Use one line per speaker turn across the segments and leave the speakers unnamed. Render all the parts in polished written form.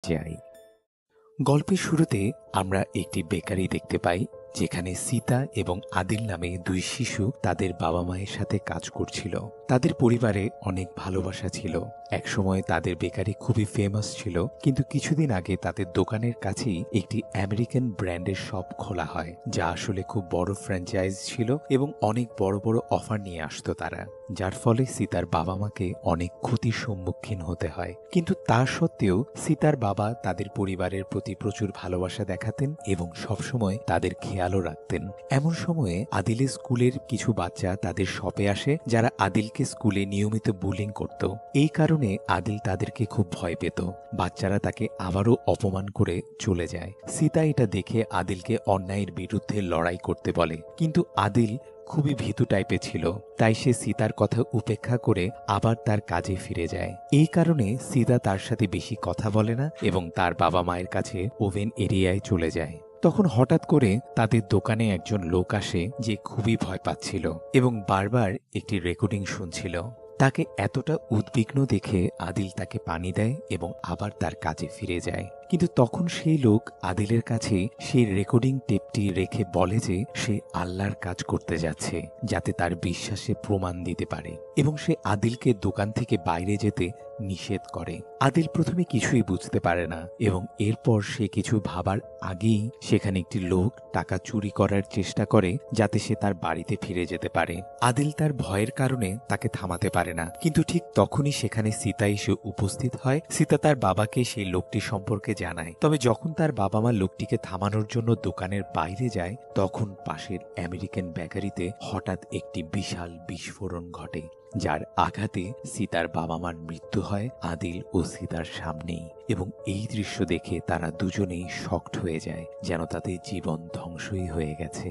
যাই। গল্পের শুরুতে আমরা একটি বেকারি দেখতে পাই, যেখানে সীতা এবং আদিল নামে দুই শিশু তাদের বাবা মায়ের সাথে কাজ করছিল। তাদের পরিবারে অনেক ভালোবাসা ছিল। একসময় তাদের বেকারি খুবই ফেমাস ছিল, কিন্তু কিছুদিন আগে তাদের দোকানের কাছেই একটি আমেরিকান ব্র্যান্ডের শপ খোলা হয়, যা আসলে খুব বড় ফ্র্যাঞ্চাইজ ছিল এবং অনেক বড় বড় অফার নিয়ে আসতো তারা, যার ফলে সীতার বাবা মাকে অনেক ক্ষতির সম্মুখীন হতে হয়। কিন্তু তা সত্ত্বেও সীতার বাবা তাদের পরিবারের প্রতি প্রচুর ভালোবাসা দেখাতেন এবং সবসময় তাদের খেয়ালও রাখতেন। এমন সময়ে আদিলের স্কুলের কিছু বাচ্চা তাদের শপে আসে, যারা আদিলকে স্কুলে নিয়মিত বুলিং করত। এই কারণে আদিল তাদেরকে খুব ভয় পেত। বাচ্চারা তাকে আবারও অপমান করে চলে যায়। সীতা এটা দেখে আদিলকে অন্যায়ের বিরুদ্ধে লড়াই করতে বলে, কিন্তু আদিল খুবই ভীতু টাইপের ছিল, তাই সে সীতার কথা উপেক্ষা করে আবার তার কাজে ফিরে যায়। এই কারণে সীতা তার সাথে বেশি কথা বলে না এবং তার বাবা মায়ের কাছে ওভেন এরিয়ায় চলে যায়। তখন হঠাৎ করে তাদের দোকানে একজন লোক আসে, যে খুবই ভয় পাচ্ছিল এবং বারবার একটি রেকর্ডিং শুনছিল। তাকে এতটা উদ্বিগ্ন দেখে আদিল তাকে পানি দেয় এবং আবার তার কাজে ফিরে যায়। কিন্তু তখন সেই লোক আদিলের কাছে সেই রেকর্ডিং টেপটি রেখে বলে যে সে আল্লাহর কাজ করতে যাচ্ছে, যাতে তার বিশ্বাসে প্রমাণ দিতে পারে, এবং সে আদিলকে দোকান থেকে বাইরে যেতে নিষেধ করে। আদিল প্রথমে কিছুই বুঝতে পারে না এবং এরপর সে কিছু ভাবার আগেই সেখানে একটি লোক টাকা চুরি করার চেষ্টা করে, যাতে সে তার বাড়িতে ফিরে যেতে পারে। আদিল তার ভয়ের কারণে তাকে থামাতে পারে না, কিন্তু ঠিক তখনই সেখানে সীতা এসে উপস্থিত হয়। সীতা তার বাবাকে সেই লোকটি সম্পর্কে জানায়। তবে যখন তার বাবা মা লোকটিকে থামানোর জন্য দোকানের বাইরে যায়, তখন পাশের আমেরিকান বেকারিতে হঠাৎ একটি বিশাল বিস্ফোরণ ঘটে, যার আঘাতে সীতার বাবা মার মৃত্যু হয় আদিল ও সীতার সামনেই। এবং এই দৃশ্য দেখে তারা দুজনেই শকড হয়ে যায়, যেন তাদের জীবন ধ্বংসই হয়ে গেছে।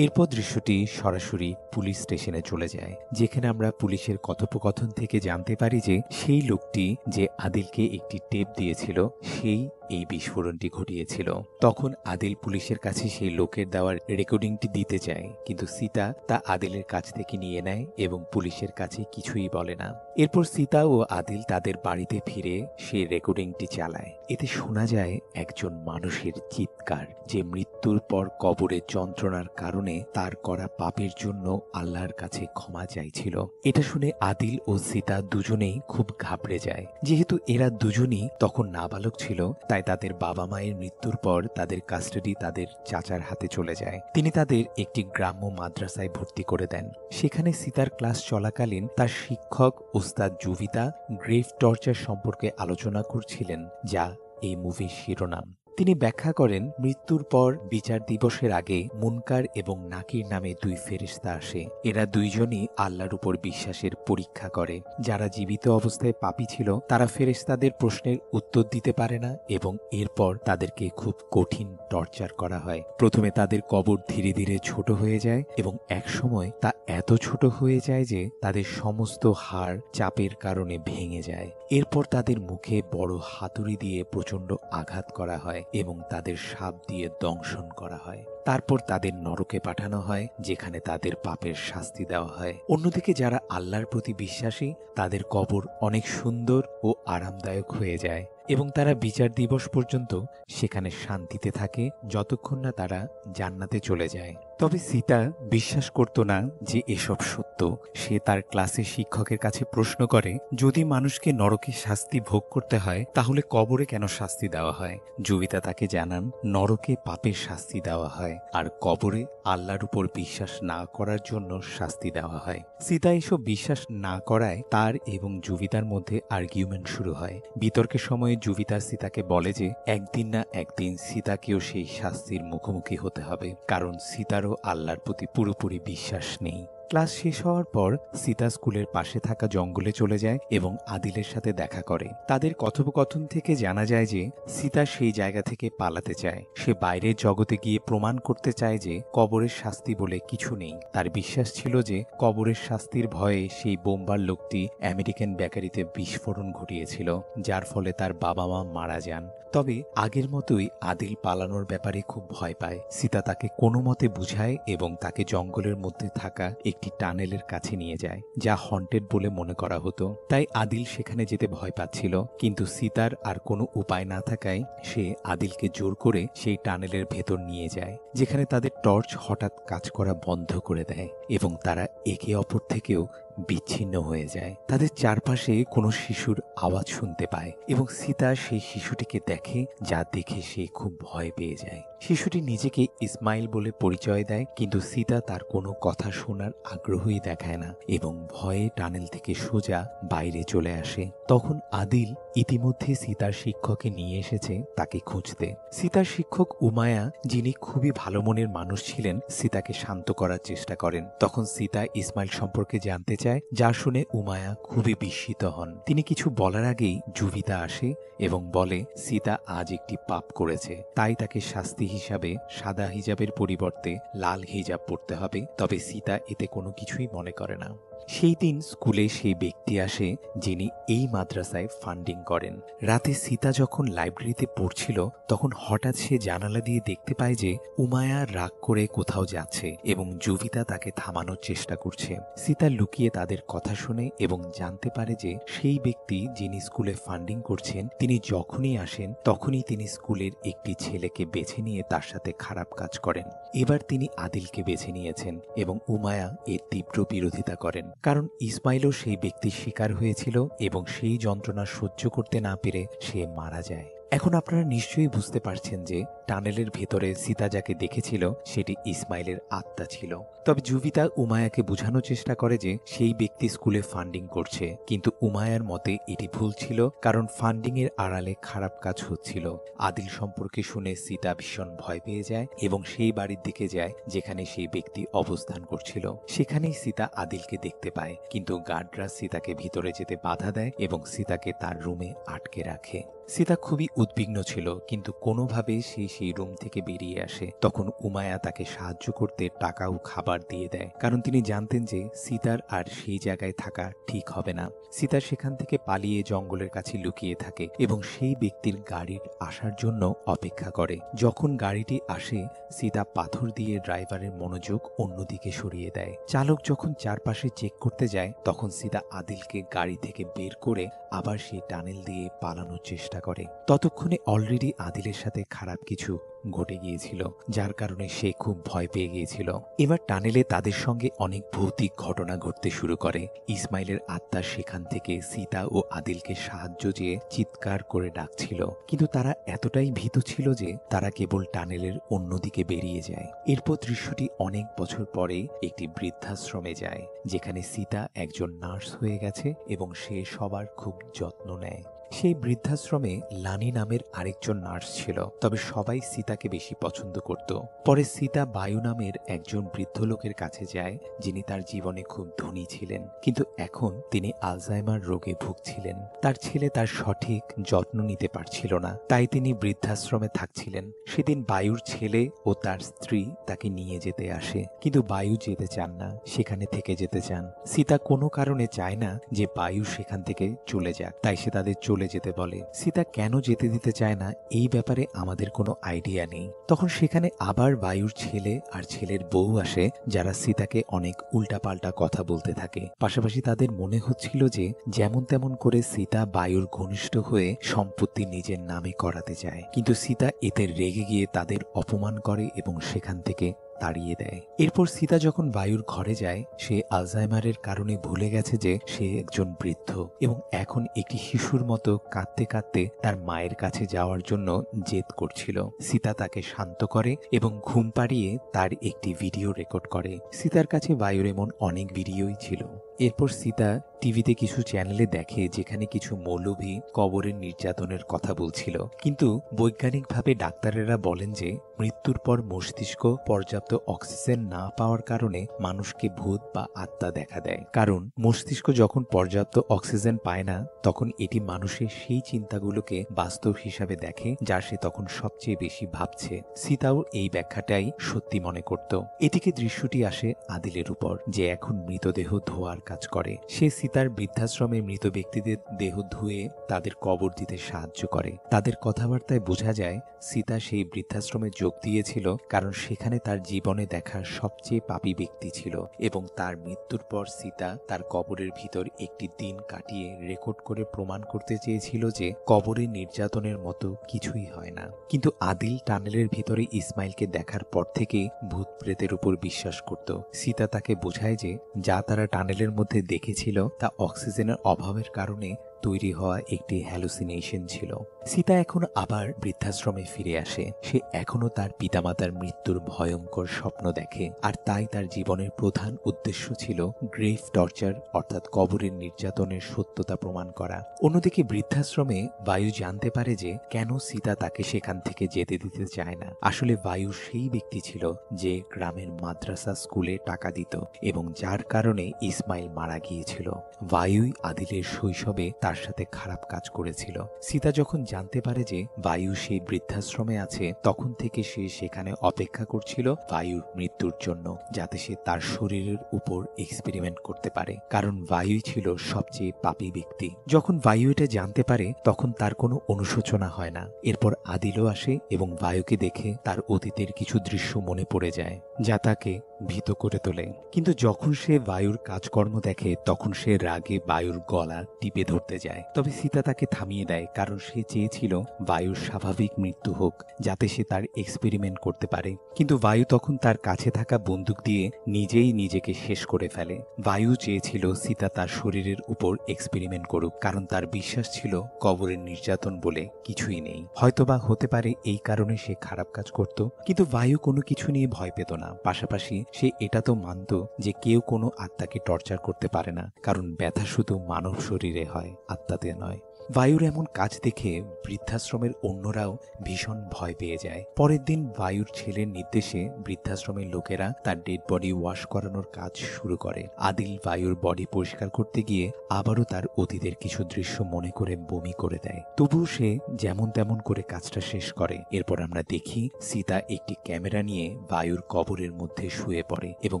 এরপর দৃশ্যটি সরাসরি পুলিশ স্টেশনে চলে যায়, যেখানে আমরা পুলিশের কথোপকথন থেকে জানতে পারি যে সেই লোকটি যে আদিলকে একটি টেপ দিয়েছিল, সেই এই বিস্ফোরণটি ঘটিয়েছিল। তখন আদিল পুলিশের কাছে সেই লোকের দেওয়ার রেকর্ডিংটি দিতে চায়, কিন্তু সীতা তা আদিলের কাছ থেকে নিয়ে নেয় এবং পুলিশের কাছে কিছুই বলে না। এরপর সীতা ও আদিল তাদের বাড়িতে ফিরে সেই রেকর্ডিংটি চালায়। এতে শোনা যায় একজন মানুষের চিৎকার, যে মৃত্যুর পর কবরের যন্ত্রণার কারণে তার করা পাপের জন্য আল্লাহর কাছে ক্ষমা চাইছিল। এটা শুনে আদিল ও সীতা দুজনেই খুব ঘাবড়ে যায়। যেহেতু এরা দুজনই তখন নাবালক ছিল, তাই তাদের বাবা মায়ের মৃত্যুর পর তাদের কাস্টাডি তাদের চাচার হাতে চলে যায়। তিনি তাদের একটি গ্রাম্য মাদ্রাসায় ভর্তি করে দেন। সেখানে সীতার ক্লাস চলাকালীন তার শিক্ষক ওস্তাদ জুবিতা গ্রেভ টর্চার সম্পর্কে আলোচনা করছিলেন, যা এই মুভির শিরোনাম। তিনি ব্যাখ্যা করেন, মৃত্যুর পর বিচার দিবসের আগে মুনকার এবং নাকির নামে দুই ফেরেশতা আসে। এরা দুইজনই আল্লাহর উপর বিশ্বাসের পরীক্ষা করে। যারা জীবিত অবস্থায় পাপী ছিল, তারা ফেরেশতাদের প্রশ্নের উত্তর দিতে পারে না এবং এরপর তাদেরকে খুব কঠিন টর্চার করা হয়। প্রথমে তাদের কবর ধীরে ধীরে ছোট হয়ে যায় এবং একসময় তা এত ছোট হয়ে যায় যে তাদের সমস্ত হাড় চাপের কারণে ভেঙে যায়। এরপর তাদের মুখে বড় হাতুড়ি দিয়ে প্রচণ্ড আঘাত করা হয় এবং তাদের সাপ দিয়ে দংশন করা হয়। তারপর তাদের নরকে পাঠানো হয়, যেখানে তাদের পাপের শাস্তি দেওয়া হয়। অন্যদিকে যারা আল্লাহর প্রতি বিশ্বাসী, তাদের কবর অনেক সুন্দর ও আরামদায়ক হয়ে যায় এবং তারা বিচার দিবস পর্যন্ত সেখানে শান্তিতে থাকে, যতক্ষণ না তারা জান্নাতে চলে যায়। তবে সীতা বিশ্বাস করত না যে এসব সত্য। সে তার ক্লাসের শিক্ষকের কাছে প্রশ্ন করে, যদি মানুষকে নরকে শাস্তি ভোগ করতে হয়, তাহলে কবরে কেন শাস্তি দেওয়া হয়? জুবিতা তাকে জানান, নরকে পাপের শাস্তি দেওয়া হয় আর কবরে আল্লাহর উপর বিশ্বাস না করার জন্য শাস্তি দেওয়া হয়। সীতা এসব বিশ্বাস না করায় তার এবং জুবিতার মধ্যে আর্গুমেন্ট শুরু হয়। বিতর্কের সময় জুবিতা সীতাকে বলে যে একদিন না একদিন সীতাকেও সেই শাস্তির মুখোমুখি হতে হবে, কারণ সীতারও আল্লাহর প্রতি পুরোপুরি বিশ্বাস নেই। ক্লাস শেষ হওয়ার পর সীতা স্কুলের পাশে থাকা জঙ্গলে চলে যায় এবং আদিলের সাথে দেখা করে। তাদের কথোপকথন থেকে জানা যায় যে সীতা সেই জায়গা থেকে পালাতে চায়। সে বাইরের জগতে গিয়ে প্রমাণ করতে চায় যে কবরের শাস্তি বলে কিছু নেই। তার বিশ্বাস ছিল যে কবরের শাস্তির ভয়ে সেই বোম্বার লোকটি আমেরিকান বেকারিতে বিস্ফোরণ ঘটিয়েছিল, যার ফলে তার বাবা মা মারা যান। তবে আগের মতোই আদিল পালানোর ব্যাপারে খুব ভয় পায়। সীতা তাকে কোনো মতে বুঝায় এবং তাকে জঙ্গলের মধ্যে থাকা একটি একটি টানেলের কাছে নিয়ে যায়, যা হন্টেড বলে মনে করা হতো। তাই আদিল সেখানে যেতে ভয় পাচ্ছিল, কিন্তু সীতার আর কোনো উপায় না থাকায় সে আদিলকে জোর করে সেই টানেলের ভেতর নিয়ে যায়, যেখানে তাদের টর্চ হঠাৎ কাজ করা বন্ধ করে দেয় এবং তারা একে অপর থেকেও বিচ্ছিন্ন হয়ে যায়। তাদের চারপাশে কোনো শিশুর আওয়াজ শুনতে পায় এবং সীতা সেই শিশুটিকে দেখে, যা দেখে সে খুব ভয় পেয়ে যায়। শিশুটি নিজেকে ইসমাইল বলে পরিচয় দেয়, কিন্তু সীতা তার কোনো কথা শোনার আগ্রহই দেখায় না এবং ভয়ে টানেল থেকে সোজা বাইরে চলে আসে। তখন আদিল ইতিমধ্যে সীতার শিক্ষককে নিয়ে এসেছে তাকে খুঁজতে। সীতার শিক্ষক উমায়া, যিনি খুবই ভালো মনের মানুষ ছিলেন, সীতাকে শান্ত করার চেষ্টা করেন। তখন সীতা ইসমাইল সম্পর্কে জানতে চায়, যা শুনে উমায়া খুবই বিস্মিত হন। তিনি কিছু বলার আগেই জুবিতা আসে এবং বলে সীতা আজ একটি পাপ করেছে, তাই তাকে শাস্তি হিসাবে সাদা হিজাবের পরিবর্তে লাল হিজাব পরতে হবে। তবে সীতা এতে কোনো কিছুই মনে করে না। সেই দিন স্কুলে সেই ব্যক্তি আসে যিনি এই মাদ্রাসায় ফান্ডিং করেন। রাতে সীতা যখন লাইব্রেরিতে পড়ছিল, তখন হঠাৎ সে জানালা দিয়ে দেখতে পায় যে উমায়া রাগ করে কোথাও যাচ্ছে এবং জুবিতা তাকে থামানোর চেষ্টা করছে। সীতা লুকিয়ে তাদের কথা শুনে এবং জানতে পারে যে সেই ব্যক্তি যিনি স্কুলে ফান্ডিং করছেন, তিনি যখনই আসেন তখনই তিনি স্কুলের একটি ছেলেকে বেছে নিয়ে তার সাথে খারাপ কাজ করেন। এবার তিনি আদিলকে বেছে নিয়েছেন এবং উমায়া এর তীব্র বিরোধিতা করেন, কারণ ইসমাইলও সেই ব্যক্তির শিকার হয়েছিল এবং সেই যন্ত্রণা সহ্য করতে না পেরে সে মারা যায়। এখন আপনারা নিশ্চয়ই বুঝতে পারছেন যে টানেলের ভেতরে সীতা যাকে দেখেছিল সেটি ইসমাইলের আত্মা ছিল। তবে জুবিতা উমায়াকে বোঝানোর চেষ্টা করে যে সেই ব্যক্তি স্কুলে ফান্ডিং করছে, কিন্তু উমায়ার মতে এটি ভুল ছিল, কারণ ফান্ডিং এর আড়ালে খারাপ কাজ হচ্ছিল। আদিল সম্পর্কে শুনে সীতা ভীষণ ভয় পেয়ে যায় এবং সেই বাড়ির দিকে যায় যেখানে সেই ব্যক্তি অবস্থান করছিল। সেখানেই সীতা আদিলকে দেখতে পায়, কিন্তু গার্ডরা সীতাকে ভিতরে যেতে বাধা দেয় এবং সীতাকে তার রুমে আটকে রাখে। সীতা খুবই উদ্বিগ্ন ছিল, কিন্তু কোনোভাবে সে সেই রুম থেকে বেরিয়ে আসে। তখন উমায়া তাকে সাহায্য করতে টাকা ও খাবার দিয়ে দেয়, কারণ তিনি জানতেন যে সীতার আর সেই জায়গায় থাকা ঠিক হবে না। সীতা সেখান থেকে পালিয়ে জঙ্গলের কাছে লুকিয়ে থাকে এবং সেই ব্যক্তির গাড়ির আসার জন্য অপেক্ষা করে। যখন গাড়িটি আসে, সীতা পাথর দিয়ে ড্রাইভারের মনোযোগ অন্যদিকে সরিয়ে দেয়। চালক যখন চারপাশে চেক করতে যায়, তখন সীতা আদিলকে গাড়ি থেকে বের করে আবার সেই টানেল দিয়ে পালানোর চেষ্টা করে। ততক্ষণে অলরেডি আদিলের সাথে খারাপ কিছু ঘটে গিয়েছিল, যার কারণে সে খুব ভয় পেয়ে গিয়েছিল। এবার টানেলে তাদের সঙ্গে অনেক ভৌতিক ঘটনা ঘটতে শুরু করে। ইসমাইলের আত্মা সেখান থেকে সীতা ও আদিলকে সাহায্য চেয়ে চিৎকার করে ডাকছিল, কিন্তু তারা এতটাই ভীত ছিল যে তারা কেবল টানেলের অন্যদিকে বেরিয়ে যায়। এরপর দৃশ্যটি অনেক বছর পরে একটি বৃদ্ধাশ্রমে যায়, যেখানে সীতা একজন নার্স হয়ে গেছে এবং সে সবার খুব যত্ন নেয়। সেই বৃদ্ধাশ্রমে লানি নামের আরেকজন নার্স ছিল, তবে সবাই সীতাকে বেশি পছন্দ করত। পরে সীতা বায়ু নামের একজন বৃদ্ধ লোকের কাছে যায়, যিনি তার জীবনে খুব ধনী ছিলেন, কিন্তু এখন তিনি আলজাইমার রোগে ভুগছিলেন। তার ছেলে তার সঠিক যত্ন নিতে পারছিল না, তাই তিনি বৃদ্ধাশ্রমে থাকছিলেন। সেদিন বায়ুর ছেলে ও তার স্ত্রী তাকে নিয়ে যেতে আসে, কিন্তু বায়ু যেতে চান না, সেখানে থেকে যেতে চান। সীতা কোনো কারণে চায় না যে বায়ু সেখান থেকে চলে যাক, তাই সে তাদের চলে যেতে বলে। সীতা কেন যেতে দিতে চায় না এই ব্যাপারে আমাদের কোনো আইডিয়া নেই। তখন সেখানে আবার বায়ুর ছেলে আর ছেলের বউ আসে, যারা সীতাকে অনেক উল্টাপাল্টা কথা বলতে থাকে। পাশাপাশি তাদের মনে হচ্ছিল যে যেমন তেমন করে সীতা বায়ুর ঘনিষ্ঠ হয়ে সম্পত্তি নিজের নামে করাতে চায়, কিন্তু সীতা এতে রেগে গিয়ে তাদের অপমান করে এবং সেখান থেকে তাড়িয়ে দেয়। এরপর সীতা যখন বায়ুর ঘরে যায়, সে আলজাইমারের কারণে ভুলে গেছে যে সে একজন বৃদ্ধ এবং এখন একটি শিশুর মতো কাঁদতে কাঁদতে তার মায়ের কাছে যাওয়ার জন্য জেদ করছিল। সীতা তাকে শান্ত করে এবং ঘুম পাড়িয়ে তার একটি ভিডিও রেকর্ড করে। সীতার কাছে বায়ুর এমন অনেক ভিডিওই ছিল। এরপর সীতা টিভিতে কিছু চ্যানেলে দেখে যেখানে কিছু মৌলভী কবরের নির্যাতনের কথা বলছিল, কিন্তু বৈজ্ঞানিকভাবে ডাক্তারেরা বলেন যে মৃত্যুর পর মস্তিষ্ক পর্যাপ্ত অক্সিজেন না পাওয়ার কারণে মানুষকে ভূত বা আত্মা দেখা দেয়। কারণ মস্তিষ্ক যখন পর্যাপ্ত অক্সিজেন পায় না, তখন এটি মানুষের সেই চিন্তাগুলোকে বাস্তব হিসাবে দেখে যা সে তখন সবচেয়ে বেশি ভাবছে। সীতাও এই ব্যাখ্যাটাই সত্যি মনে করত। এদিকে দৃশ্যটি আসে আদিলের উপর, যে এখন মৃতদেহ ধোয়ার কাজ করে। সে সীতার বৃদ্ধাশ্রমে মৃত ব্যক্তিদের দেহ ধুয়ে তাদের কবর দিতে সাহায্য করে। তাদের কথাবার্তায় বোঝা যায় সীতা সেই বৃদ্ধাশ্রমে যোগ দিয়েছিল কারণ সেখানে তার জীবনে দেখা সবচেয়ে পাপী ব্যক্তি ছিল এবং তার মৃত্যুর পর সীতা তার কবরের ভিতর একটি দিন কাটিয়ে রেকর্ড করে প্রমাণ করতে চেয়েছিল যে কবরে নির্যাতনের মতো কিছুই হয় না। কিন্তু আদিল টানেলের ভিতরে ইসমাইলকে দেখার পর থেকে ভূত প্রেতের উপর বিশ্বাস করত। সীতা তাকে বোঝায় যে যা তারা টানেলের মধ্যে দেখেছিল তা অক্সিজেনের অভাবের কারণে তৈরি হওয়া একটি হ্যালুসিনেশন ছিল। সীতা এখন আবার বৃদ্ধাশ্রমে ফিরে আসে। সে এখনো তার পিতামাতার মৃত্যুর ভয়ঙ্কর স্বপ্ন দেখে, আর তাই তার জীবনের প্রধান উদ্দেশ্য ছিল গ্রেভ টর্চার অর্থাৎ কবরের নির্যাতনের সত্যতা প্রমাণ করা। অন্যদিকে বৃদ্ধাশ্রমে বায়ু জানতে পারে যে কেন সীতা তাকে সেখান থেকে যেতে দিতে চায় না। আসলে বায়ু সেই ব্যক্তি ছিল যে গ্রামের মাদ্রাসা স্কুলে টাকা দিত এবং যার কারণে ইসমাইল মারা গিয়েছিল। বায়ুই আদিলের শৈশবে তার সাথে খারাপ কাজ করেছিল। সীতা যখন জানতে পারে যে বায়ু সেই বৃদ্ধাশ্রমে আছে, তখন থেকে সে সেখানে অপেক্ষা করছিল বায়ুর মৃত্যুর জন্য, যাতে সে তার শরীরের উপর এক্সপেরিমেন্ট করতে পারে, কারণ বায়ুই ছিল সবচেয়ে পাপী ব্যক্তি। যখন বায়ু এটা জানতে পারে তখন তার কোনো অনুশোচনা হয় না। এরপর আদিলও আসে এবং বায়ুকে দেখে তার অতীতের কিছু দৃশ্য মনে পড়ে যায় যা তাকে ভীত করে তোলে। কিন্তু যখন সে বায়ুর কাজকর্ম দেখে তখন সে রাগে বায়ুর গলা টিপে ধরতে যায়। তবে সীতা তাকে থামিয়ে দেয়, কারণ সে চেয়েছিল বায়ুর স্বাভাবিক মৃত্যু হোক যাতে সে তার এক্সপেরিমেন্ট করতে পারে। কিন্তু বায়ু তখন তার কাছে থাকা বন্দুক দিয়ে নিজেই নিজেকে শেষ করে ফেলে। বায়ু চেয়েছিল সীতা তার শরীরের উপর এক্সপেরিমেন্ট করুক, কারণ তার বিশ্বাস ছিল কবরের নির্যাতন বলে কিছুই নেই। হয়তোবা হতে পারে এই কারণে সে খারাপ কাজ করত, কিন্তু বায়ু কোনো কিছু নিয়ে ভয় পেত না। পাশাপাশি সে এটা তো মানত যে কেউ কোনো আত্মাকে টর্চার করতে পারে না, কারণ ব্যথা শুধু মানব শরীরে হয়, আত্মাতে নয়। বায়ুর এমন কাজ দেখে বৃদ্ধাশ্রমের অন্যরাও ভীষণ ভয় পেয়ে যায়। পরের দিন বায়ুর ছেলের নির্দেশে বৃদ্ধাশ্রমের লোকেরা তার ডেড বডি ওয়াশ করানোর কাজ শুরু করে। আদিল বায়ুর বডি পরিষ্কার করতে গিয়ে আবারও তার অতীতের কিছু দৃশ্য মনে করে বমি করে দেয়। তবুও সে যেমন তেমন করে কাজটা শেষ করে। এরপর আমরা দেখি সীতা একটি ক্যামেরা নিয়ে বায়ুর কবরের মধ্যে শুয়ে পড়ে এবং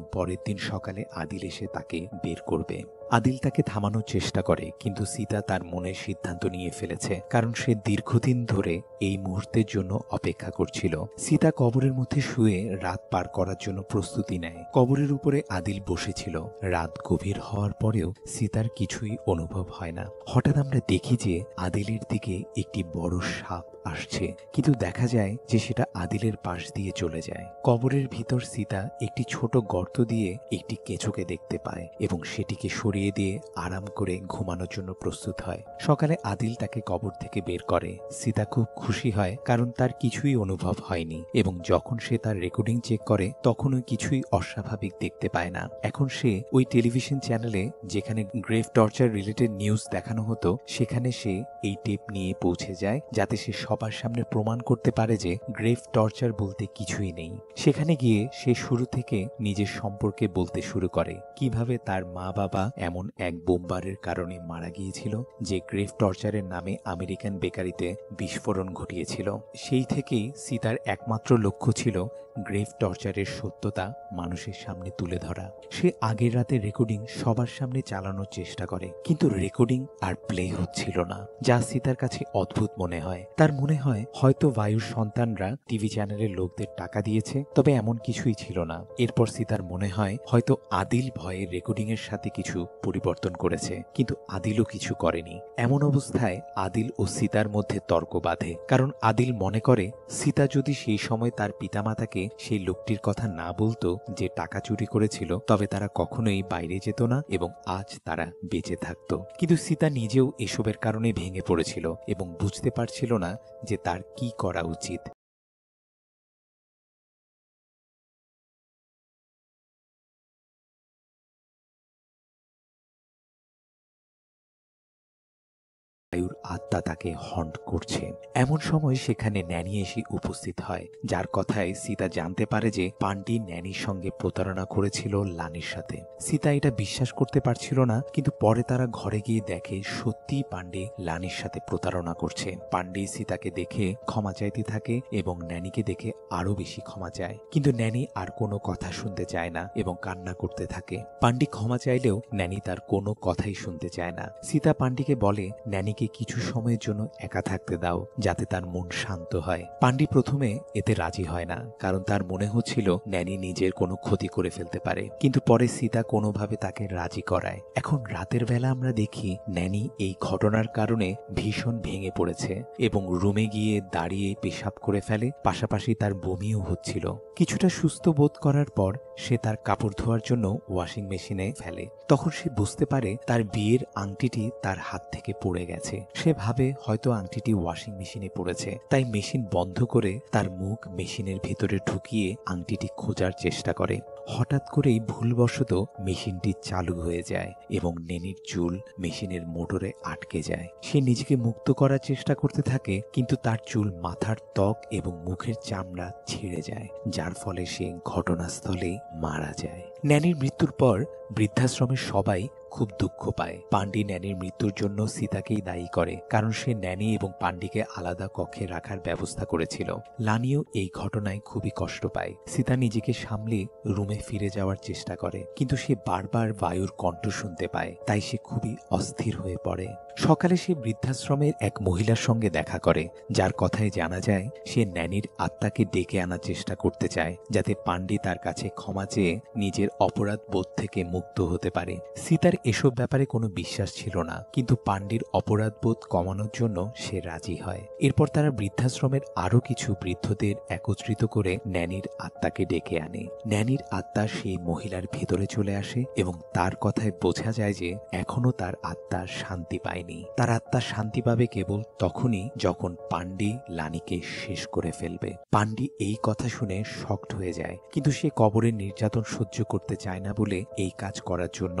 পরের দিন সকালে আদিল এসে তাকে বের করবে। আদিল তাকে থামানোর চেষ্টা করে, কিন্তু সীতা তার মনের সিদ্ধান্ত নিয়ে ফেলেছে, কারণ সে দীর্ঘদিন ধরে এই মুহূর্তের জন্য অপেক্ষা করছিল। সীতা কবরের মধ্যে শুয়ে রাত পার করার জন্য প্রস্তুতি নেয়। কবরের উপরে আদিল বসেছিল। রাত গভীর হওয়ার পরেও সীতার কিছুই অনুভব হয় না। হঠাৎ আমরা দেখি যে আদিলের দিকে একটি বড় সাপ আসছে, কিন্তু দেখা যায় যে সেটা আদিলের পাশ দিয়ে চলে যায়। কবরের ভিতর সীতা একটি ছোট গর্ত দিয়ে একটি কেঁচোকে দেখতে পায় এবং সেটিকে সরিয়ে দিয়ে আরাম করে ঘুমানোর জন্য প্রস্তুত হয়। সকালে আদিল তাকে কবর থেকে বের করে। সীতা খুব খুশি হয়, কারণ তার কিছুই অনুভব হয়নি এবং যখন সে তার রেকর্ডিং চেক করে তখনও কিছুই অস্বাভাবিক দেখতে পায় না। এখন সে ওই টেলিভিশন চ্যানেলে যেখানে গ্রেভ টর্চার রিলেটেড নিউজ দেখানো হতো সেখানে সে এই টেপ নিয়ে পৌঁছে যায়, যাতে সে সবার সামনে প্রমাণ করতে পারে যে গ্রেভ টর্চার বলতে কিছুই নেই। সেখানে গিয়ে সে শুরু থেকে নিজের সম্পর্কে বলতে শুরু করে, কিভাবে তার মা বাবা এমন এক বোমবারের কারণে মারা গিয়েছিল যে গ্রেভ টর্চারের নামে আমেরিকান বেকারিতে বিস্ফোরণ ঘটিয়েছিল। সেই থেকেই সীতার একমাত্র লক্ষ্য ছিল গ্রেভ টর্চারের সত্যতা মানুষের সামনে তুলে ধরা। সে আগের রাতে রেকর্ডিং সবার সামনে চালানোর চেষ্টা করে, কিন্তু রেকর্ডিং আর প্লে হচ্ছিল না, যা সীতার কাছে অদ্ভুত মনে হয়। তার মনে হয় হয়তো বায়ুর সন্তানরা টিভি চ্যানেলের লোকদের টাকা দিয়েছে, তবে এমন কিছুই ছিল না। এরপর সীতার মনে হয় হয়তো আদিল ভয়ে রেকর্ডিং এর সাথে কিছু পরিবর্তন করেছে, কিন্তু আদিলও কিছু করেনি। এমন অবস্থায় আদিল ও সীতার মধ্যে তর্ক বাধে, কারণ আদিল মনে করে সীতা যদি সেই সময় তার পিতামাতাকে সেই লোকটির কথা না বলতো যে টাকা চুরি করেছিল, তবে তারা কখনোই বাইরে যেত না এবং আজ তারা বেঁচে থাকতো। কিন্তু সীতা নিজেও এসবের কারণে ভেঙে পড়েছিল এবং বুঝতে পারছিল না যে তার কি করা উচিত। বায়ুর আত্মা তাকে হন্ট করছে। এমন সময় সেখানে ন্যানি এসে উপস্থিত হয়, যার কথায় সীতা জানতে পারে যে পান্ডি ন্যানির সঙ্গে প্রতারণা করেছিল লানির সাথে। সীতা এটা বিশ্বাস করতে পারছিল না, কিন্তু পরে তারা ঘরে গিয়ে দেখে সত্যিই পান্ডি লানির সাথে প্রতারণা করছে। পান্ডি সীতাকে দেখে ক্ষমা চাইতে থাকে এবং ন্যানিকে দেখে আরো বেশি ক্ষমা চায়, কিন্তু ন্যানি আর কোনো কথা শুনতে চায় না এবং কান্না করতে থাকে। পান্ডি ক্ষমা চাইলেও ন্যানি তার কোনো কথাই শুনতে চায় না। সীতা পান্ডিকে বলে ন্যানিকে কিছু সময়ের জন্য একা থাকতে দাও, যাতে তার মন শান্ত হয়। পান্ডি প্রথমে এতে রাজি হয় না, কারণ তার মনে হচ্ছিল ন্যানি নিজের কোনো ক্ষতি করে ফেলতে পারে, কিন্তু পরে সীতা কোনোভাবে তাকে রাজি করায়। এখন রাতের বেলা আমরা দেখি ন্যানি এই ঘটনার কারণে ভীষণ ভেঙে পড়েছে এবং রুমে গিয়ে দাঁড়িয়ে পেশাব করে ফেলে, পাশাপাশি তার বমিও হচ্ছিল। কিছুটা সুস্থ বোধ করার পর সে তার কাপড় ধোয়ার জন্য ওয়াশিং মেশিনে ফেলে। তখন সে বুঝতে পারে তার বিয়ের আংটিটি তার হাত থেকে পড়ে গেছে। সে ভাবে হয়তো আংটিটি ওয়াশিং মেশিনে পড়েছে, তাই মেশিন বন্ধ করে তার মুখ মেশিনের ভেতরে ঢুকিয়ে আংটিটি খোঁজার চেষ্টা করে। হঠাৎ করেই ভুলবশত মেশিনটি চালু হয়ে যায় এবং নেনির চুল মেশিনের মোটরে আটকে যায়। সে নিজেকে মুক্ত করার চেষ্টা করতে থাকে, কিন্তু তার চুল মাথার ত্বক এবং মুখের চামড়া ছিঁড়ে যায়, যার ফলে সে ঘটনাস্থলে মারা যায়। ন্যানির মৃত্যুর পর বৃদ্ধাশ্রমের সবাই খুব দুঃখ পায়। পান্ডি ন্যানির মৃত্যুর জন্য সীতাকেই দায়ী করে, কারণ সে ন্যানি এবং পান্ডিকে আলাদা কক্ষে রাখার ব্যবস্থা করেছিল। লানিও এই ঘটনায় খুবই কষ্ট পায়। সীতা নিজেকে সামলে রুমে ফিরে যাওয়ার চেষ্টা করে, কিন্তু সে বারবার বায়ুর কণ্ঠ শুনতে পায়, তাই সে খুবই অস্থির হয়ে পড়ে। সকালে সে বৃদ্ধাশ্রমের এক মহিলার সঙ্গে দেখা করে, যার কথায় জানা যায় সে ন্যানির আত্মাকে ডেকে আনার চেষ্টা করতে চায়, যাতে পান্ডি তার কাছে ক্ষমা চেয়ে নিজের অপরাধ বোধ থেকে মুক্ত হতে পারে। সীতার এসব ব্যাপারে কোনো বিশ্বাস ছিল না, কিন্তু পান্ডির অপরাধ বোধ কমানোর জন্য সে রাজি হয়। এরপর তারা বৃদ্ধাশ্রমের আরো কিছু বৃদ্ধদের একত্রিত করে ন্যানির আত্মাকে ডেকে আনে। ন্যানির আত্মা সেই মহিলার ভেতরে চলে আসে এবং তার কথায় বোঝা যায় যে এখনো তার আত্মা শান্তি পায়নি। তার আত্মা শান্তি পাবে কেবল তখনই যখন পান্ডি লানিকে শেষ করে ফেলবে। পান্ডি এই কথা শুনে শকড হয়ে যায়, কিন্তু সে কবরের নির্যাতন সহ্য করতে চায় না বলে এই কাজ করার জন্য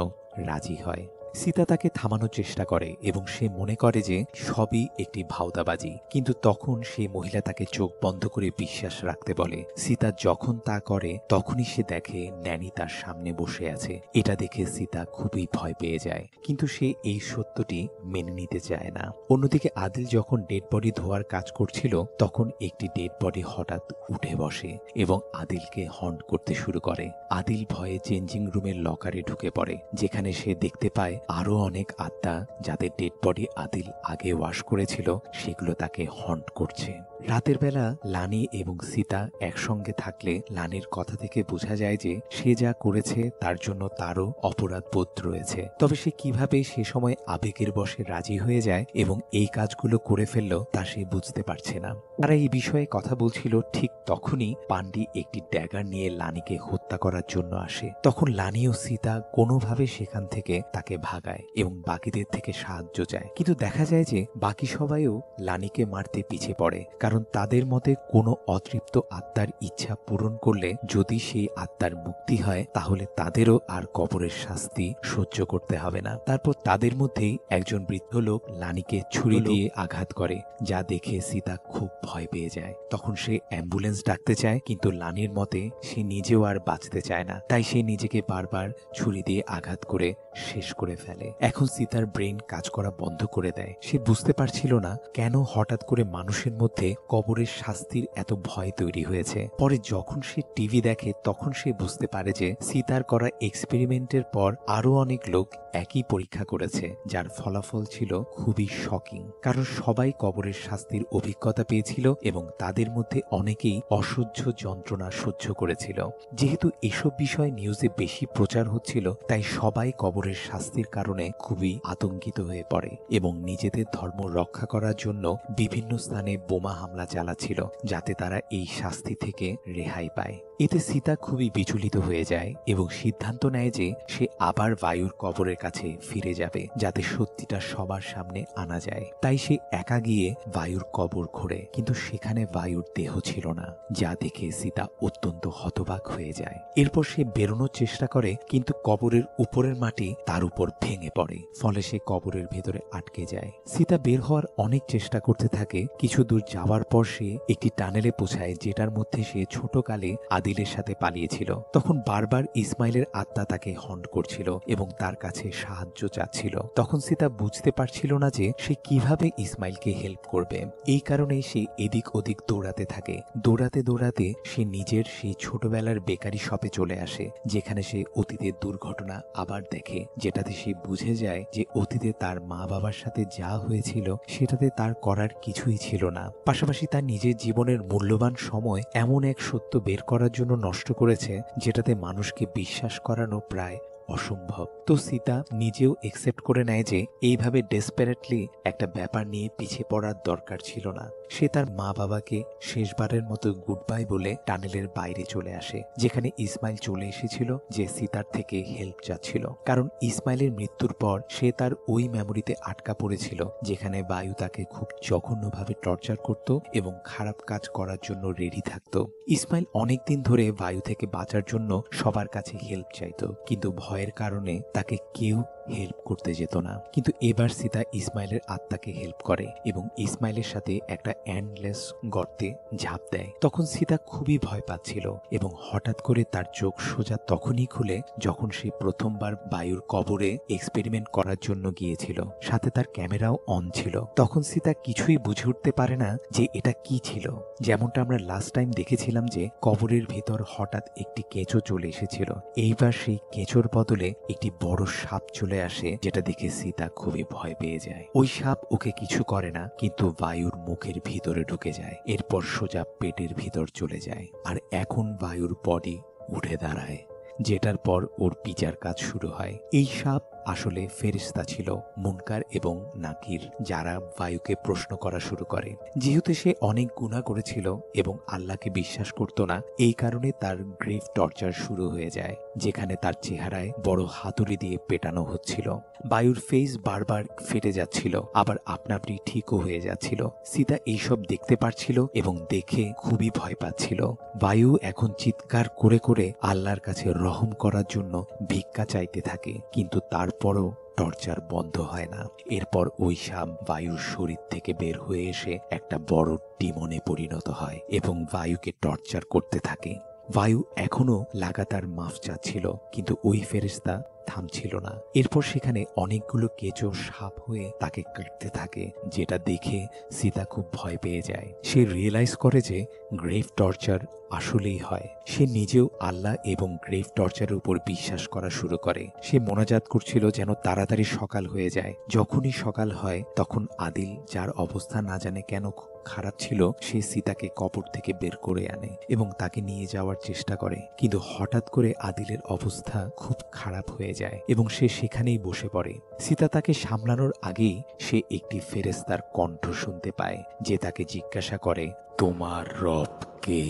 রাজি হয়। সীতা তাকে থামানোর চেষ্টা করে এবং সে মনে করে যে সবই একটি ভাওতাবাজি, কিন্তু তখন সেই মহিলা তাকে চোখ বন্ধ করে বিশ্বাস রাখতে বলে। সীতা যখন তা করে তখনই সে দেখে ন্যানি তার সামনে বসে আছে। এটা দেখে সীতা খুবই ভয় পেয়ে যায়, কিন্তু সে এই সত্যটি মেনে নিতে চায় না। অন্যদিকে আদিল যখন ডেড বডি ধোয়ার কাজ করছিল, তখন একটি ডেড বডি হঠাৎ উঠে বসে এবং আদিলকে হন্ট করতে শুরু করে। আদিল ভয়ে চেঞ্জিং রুমের লকারে ঢুকে পড়ে, যেখানে সে দেখতে পায় আরো অনেক আত্মা যাদের ডেড বডি আদিল আগে ওয়াশ করেছিল, সেগুলো তাকে হন্ট করছে। রাতের বেলা লানি এবং সীতা একসঙ্গে থাকলে লানির কথা থেকে বোঝা যায় যে সে যা করেছে তার জন্য তারও অপরাধ বোধ রয়েছে। তবে সে কিভাবে সে সময় আবেগের বশে রাজি হয়ে যায় এবং এই কাজগুলো করে ফেলল তা সে বুঝতে পারছে না। তারা এই বিষয়ে কথা বলছিল, ঠিক তখনই পান্ডি একটি ড্যাগার নিয়ে লানিকে হত্যা করার জন্য আসে। তখন লানি ও সীতা কোনোভাবে সেখান থেকে তাকে ভাগায় এবং বাকিদের থেকে সাহায্য চায়, কিন্তু দেখা যায় যে বাকি সবাইও লানিকে মারতে পিছিয়ে পড়ে, কারণ তাদের মতে কোনো অতৃপ্ত আত্মার ইচ্ছা পূরণ করলে যদি সেই আত্মার মুক্তি হয়, তাহলে তাদেরও আর কবরের শাস্তি সহ্য করতে হবে না। তারপর তাদের মধ্যেই একজন বৃদ্ধ লোক লানিকে ছুরি দিয়ে আঘাত করে, যা দেখে সীতা খুব ভয় পেয়ে যায়। তখন সে অ্যাম্বুলেন্স ডাকতে চায়, কিন্তু লানির মতে সে নিজেও আর বাঁচতে চায় না, তাই সে নিজেকে বারবার ছুরি দিয়ে আঘাত করে শেষ করে ফেলে। এখন সীতার ব্রেন কাজ করা বন্ধ করে দেয়। সে বুঝতে পারছিল না কেন হঠাৎ করে মানুষের মধ্যে কবরের শাস্তির এত ভয় তৈরি হয়েছে। পরে যখন সে টিভি দেখে, তখন সে বুঝতে পারে যে সীতার করা এক্সপেরিমেন্টের পর আরো অনেক লোক একই পরীক্ষা করেছে, যার ফলাফল ছিল খুবই শকিং, কারণ সবাই কবরের শাস্তির অভিজ্ঞতা পেয়েছিল এবং তাদের মধ্যে অনেকেই অসহ্য যন্ত্রণা সহ্য করেছিল। যেহেতু এসব বিষয় নিউজে বেশি প্রচার হচ্ছিল, তাই সবাই কবরের শাস্তির কারণে খুবই আতঙ্কিত হয়ে পড়ে এবং নিজেদের ধর্ম রক্ষা করার জন্য বিভিন্ন স্থানে বোমা হামলা চালাচ্ছিল, যাতে তারা এই শাস্তি থেকে রেহাই পায়। এতে সীতা খুবই বিচলিত হয়ে যায় এবং সিদ্ধান্ত নেয় যে সে আবার বায়ুর কবরের কাছে ফিরে যাবে, যাতে সত্যিটা সবার সামনে আনা যায়। তাই সে একা গিয়ে বায়ুর কবর খোঁড়ে, কিন্তু সেখানে বায়ুর দেহ ছিল না, যা দেখে সীতা অত্যন্ত হতবাক হয়ে যায়। এরপর সে বেরোনোর চেষ্টা করে, কিন্তু কবরের উপরের মাটি তার উপর ভেঙে পড়ে, ফলে সে কবরের ভেতরে আটকে যায়। সীতা বের হওয়ার অনেক চেষ্টা করতে থাকে। কিছু দূর যাওয়ার পর সে একটি টানেলে পৌঁছায়, যেটার মধ্যে সে ছোটকালে আদিলের সাথে পালিয়েছিল। তখন বারবার ইসমাইলের আত্মা তাকে হন্ট করছিল এবং তার কাছে সাহায্য চাচ্ছিল। তখন সীতা বুঝতে পারছিল না যে সে কিভাবে ইসমাইলকে হেল্প করবে। এই কারণেই সে এদিক ওদিক দৌড়াতে থাকে। দৌড়াতে দৌড়াতে সে নিজের সেই ছোটবেলার বেকারি শপে চলে আসে, যেখানে সে অতীতের দুর্ঘটনা আবার দেখে, যেটাতে সে বুঝে যায় যে অতীতে তার মা বাবার সাথে যা হয়েছিল সেটাতে তার করার কিছুই ছিল না। পাশাপাশি তার নিজের জীবনের মূল্যবান সময় এমন এক সত্য বের করার জন্য নষ্ট করেছে যেটাতে মানুষকে বিশ্বাস করানো প্রায় অসম্ভব। তো সীতা নিজেও একসেপ্ট করে নেয় যে এইভাবে ডেসপারেটলি একটা ব্যাপার নিয়ে পিছিয়ে পড়ার দরকার ছিল না। সে তার মা বাবাকে শেষবারের মতো গুড বাই বলে টানেলের বাইরে চলে আসে, যেখানে ইসমাইল চলে এসেছিল, যে সীতার থেকে হেল্প চাচ্ছিল। কারণ ইসমাইলের মৃত্যুর পর সে তার ওই মেমোরিতে আটকা পড়েছিল, যেখানে বায়ু তাকে খুব জঘন্যভাবে টর্চার করত এবং খারাপ কাজ করার জন্য রেডি থাকত। ইসমাইল অনেকদিন ধরে বায়ু থেকে বাঁচার জন্য সবার কাছে হেল্প চাইত, কিন্তু ভয়ের কারণে তাকে কেউ হেল্প করতে যেত না। কিন্তু এবার সীতা ইসমাইলের আত্মাকে হেল্প করে এবং ইসমাইলের সাথে একটা এন্ডলেস গর্তে ঝাঁপ দেয়। তখন সীতা খুবই ভয় পাচ্ছিল এবং হঠাৎ করে তার চোখ সোজা তখনই খুলে যখন সে প্রথমবার বায়ুর কবরে এক্সপেরিমেন্ট করার জন্য গিয়েছিল। সাথে তার ক্যামেরাও অন ছিল। তখন সীতা কিছুই বুঝে উঠতে পারে না যে এটা কি ছিল। যেমনটা আমরা লাস্ট টাইম দেখেছিলাম যে কবরের ভেতর হঠাৎ একটি কেঁচো চলে এসেছিল, এইবার সেই কেঁচোর বদলে একটি বড় সাপ চলে আসে, যেটা দেখে সীতা খুবই ভয় পেয়ে যায়। ওই সাপ ওকে কিছু করে না, কিন্তু বায়ুর মুখের ভিতরে ঢুকে যায়, এরপর সোজা পেটের ভিতর চলে যায়। আর এখন বায়ুর বডি উঠে দাঁড়ায়, যেটার পর ওর বিচার কাজ শুরু হয়। এই সাপ আসলে ফেরেশতা ছিল, মুনকার এবং নাকির, যারা বায়ুকে প্রশ্ন করা শুরু করে। যেহেতু সে অনেক গুনাহ করেছিল এবং আল্লাহকে বিশ্বাস করত না, এই কারণে তার গ্রেভ টর্চার শুরু হয়ে যায়, যেখানে তার চেহারায় বড় হাতুড়ি দিয়ে পেটানো হচ্ছিল। বায়ুর ফেস বারবার ফেটে যাচ্ছিল, আবার আপনা আপনি ঠিকও হয়ে যাচ্ছিল। সীতা এইসব দেখতে পারছিল এবং দেখে খুবই ভয় পাচ্ছিল। বায়ু এখন চিৎকার করে করে আল্লাহর কাছে রহম করার জন্য ভিক্ষা চাইতে থাকে, কিন্তু তারপরও টর্চার বন্ধ হয় না। এরপর ওই সাপ বায়ুর শরীর থেকে বের হয়ে এসে একটা বড় ডিমনে পরিণত হয় এবং বায়ুকে টর্চার করতে থাকে। বায়ু এখনো লাগাতার মাফ চাচ্ছিল, কিন্তু ওই ফেরেশতা থামছিল না। এরপর সেখানে অনেকগুলো কেঁচো সাপ হয়ে তাকে কাটতে থাকে, যেটা দেখে সীতা খুব ভয় পেয়ে যায়। সে রিয়েলাইজ করে যে গ্রেভ টর্চার আসলেই হয়। সে নিজেও আল্লাহ এবং গ্রেভ টর্চারের উপর বিশ্বাস করা শুরু করে। সে মোনাজাত করছিল যেন তাড়াতাড়ি সকাল হয়ে যায়। যখনই সকাল হয় তখন আদিল, যার অবস্থা না জানে কেন খারাপ ছিল, সে সীতাকে কবর থেকে বের করে আনে এবং তাকে নিয়ে যাওয়ার চেষ্টা করে। কিন্তু হঠাৎ করে আদিলের অবস্থা খুব খারাপ হয়ে যায় এবং সে সেখানেই বসে পড়ে। সীতা তাকে সামলানোর আগেই সে একটি ফেরেশতার কণ্ঠ শুনতে পায়, যে তাকে জিজ্ঞাসা করে, তোমার রব কে?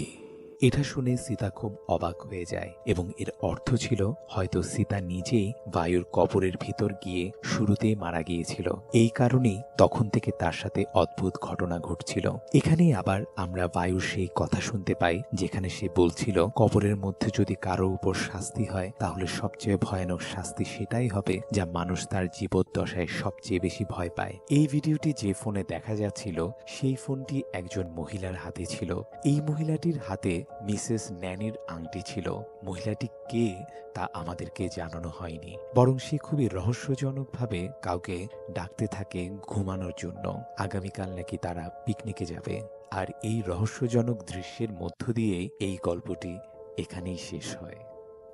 এটা শুনে সীতা খুব অবাক হয়ে যায় এবং এর অর্থ ছিল হয়তো সীতা নিজেই বায়ুর কবরের ভিতর গিয়ে শুরুতেই মারা গিয়েছিল। এই কারণেই তখন থেকে তার সাথে অদ্ভুত ঘটনা ঘটছিল। এখানেই আবার আমরা বায়ুর সেই কথা শুনতে পাই, যেখানে সে বলছিল কবরের মধ্যে যদি কারো উপর শাস্তি হয় তাহলে সবচেয়ে ভয়ানক শাস্তি সেটাই হবে যা মানুষ তার জীবদ্দশায় সবচেয়ে বেশি ভয় পায়। এই ভিডিওটি যে ফোনে দেখা যাচ্ছিল সেই ফোনটি একজন মহিলার হাতে ছিল। এই মহিলাটির হাতে মিসেস ন্যানির আংটি ছিল। মহিলাটি কে তা আমাদেরকে জানানো হয়নি, বরং সে খুবই রহস্যজনকভাবে কাউকে ডাকতে থাকে ঘুমানোর জন্য। আগামীকাল নাকি তারা পিকনিকে যাবে। আর এই রহস্যজনক দৃশ্যের মধ্য দিয়ে এই গল্পটি এখানেই শেষ হয়।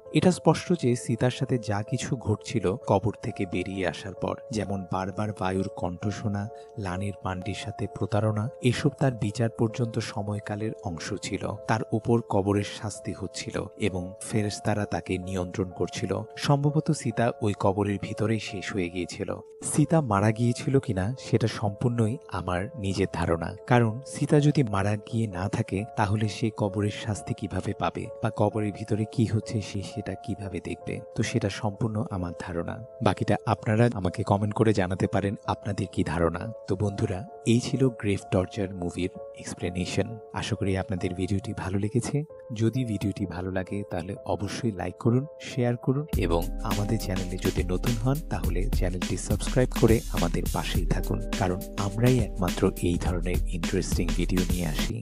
এটা স্পষ্ট যে সীতার সাথে যা কিছু ঘটছিল কবর থেকে বেরিয়ে আসার পর, যেমন বারবার বায়ুর কণ্ঠ শোনা, লানির পান্ডির সাথে প্রতারণা, এসব তার বিচার পর্যন্ত সময়কালের অংশ ছিল। তার উপর কবরের শাস্তি হচ্ছিল এবং ফেরেশতারা তাকে নিয়ন্ত্রণ করছিল। সম্ভবত সীতা ওই কবরের ভিতরেই শেষ হয়ে গিয়েছিল। সীতা মারা গিয়েছিল কিনা সেটা সম্পূর্ণই আমার নিজের ধারণা, কারণ সীতা যদি মারা গিয়ে না থাকে তাহলে সে কবরের শাস্তি কিভাবে পাবে বা কবরের ভিতরে কি হচ্ছে সে সেটা কিভাবে দেখবে। তো সেটা সম্পূর্ণ আমার ধারণা, বাকিটা আপনারা আমাকে কমেন্ট করে জানাতে পারেন আপনাদের কি ধারণা। তো বন্ধুরা, এই ছিল গ্রেভ টর্চার মুভির এক্সপ্লেনেশন। আশা করি আপনাদের ভিডিওটি ভালো লেগেছে। যদি ভিডিওটি ভালো লাগে তাহলে অবশ্যই লাইক করুন, শেয়ার করুন এবং আমাদের চ্যানেলে যদি নতুন হন তাহলে চ্যানেলটি সাবস্ক্রাইব করে আমাদের পাশেই থাকুন, কারণ আমরাই একমাত্র এই ধরনের ইন্টারেস্টিং ভিডিও নিয়ে আসি।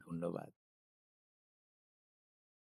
ধন্যবাদ।